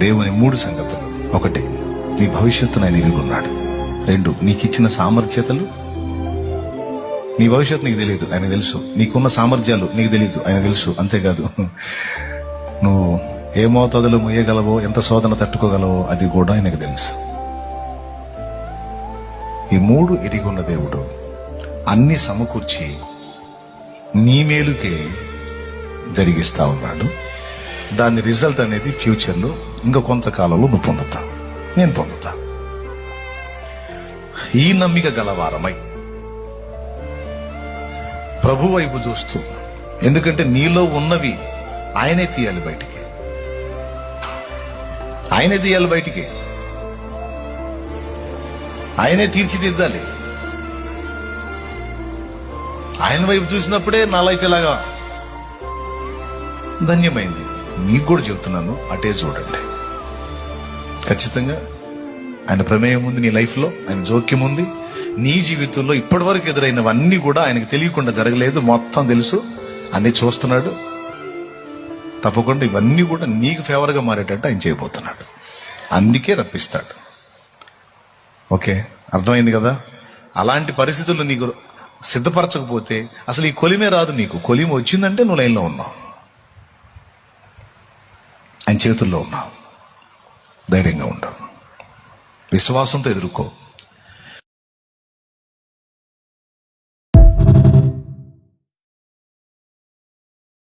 దేవుని 3 సంగతులు. 1, నీ భవిష్యత్తును ఆయన ఎరిగి ఉన్నాడు. 2, నీకిచ్చిన సామర్థ్యతలు. నీ భవిష్యత్తు నీకు తెలియదు, ఆయన తెలుసు. నీకున్న సామర్థ్యాలు నీకు తెలియదు, ఆయన తెలుసు. అంతేకాదు, నువ్వు ఏ మోతాదులు మోయగలవో, ఎంత శోధన తట్టుకోగలవో అది కూడా ఆయనకు తెలుసు. ఈ 3 ఎరిగి ఉన్న దేవుడు అన్ని సమకూర్చి నీ మేలుకే జరిగిస్తా ఉన్నాడు. దాని రిజల్ట్ అనేది ఫ్యూచర్లో ఇంకా కొంతకాలంలో నువ్వు పొందుతా, నేను పొందుతా. ఈ నమ్మిక గలవారమై ప్రభు వైపు చూస్తూ, ఎందుకంటే నీలో ఉన్నవి ఆయనే తీయాలి బయటికి, ఆయనే తీయాలి బయటికి, ఆయనే తీర్చిదిద్దాలి. ఆయన వైపు చూసినప్పుడే నా లైఫ్ ఎలాగా ధన్యమైంది. మీకు కూడా చెప్తున్నాను, అటే చూడండి. ఖచ్చితంగా ఆయన ప్రమేయం ఉంది నీ లైఫ్లో, ఆయన జోక్యం ఉంది. నీ జీవితంలో ఇప్పటి వరకు ఎదురైనవన్నీ కూడా ఆయనకు తెలియకుండా జరగలేదు, మొత్తం తెలుసు, అన్ని చూస్తున్నాడు. తప్పకుండా ఇవన్నీ కూడా నీకు ఫేవర్గా మారేటట్టు ఆయన చేయబోతున్నాడు. అందుకే రప్పిస్తాడు. ఓకే, అర్థమైంది కదా? అలాంటి పరిస్థితుల్లో నీకు సిద్ధపరచకపోతే అసలు ఈ కొలిమే రాదు నీకు. కొలిమి వచ్చిందంటే నువ్వు లైన్లో ఉన్నావు, ఆయన చేతుల్లో ఉన్నావు. ధైర్యంగా ఉండవు, విశ్వాసంతో ఎదుర్కో.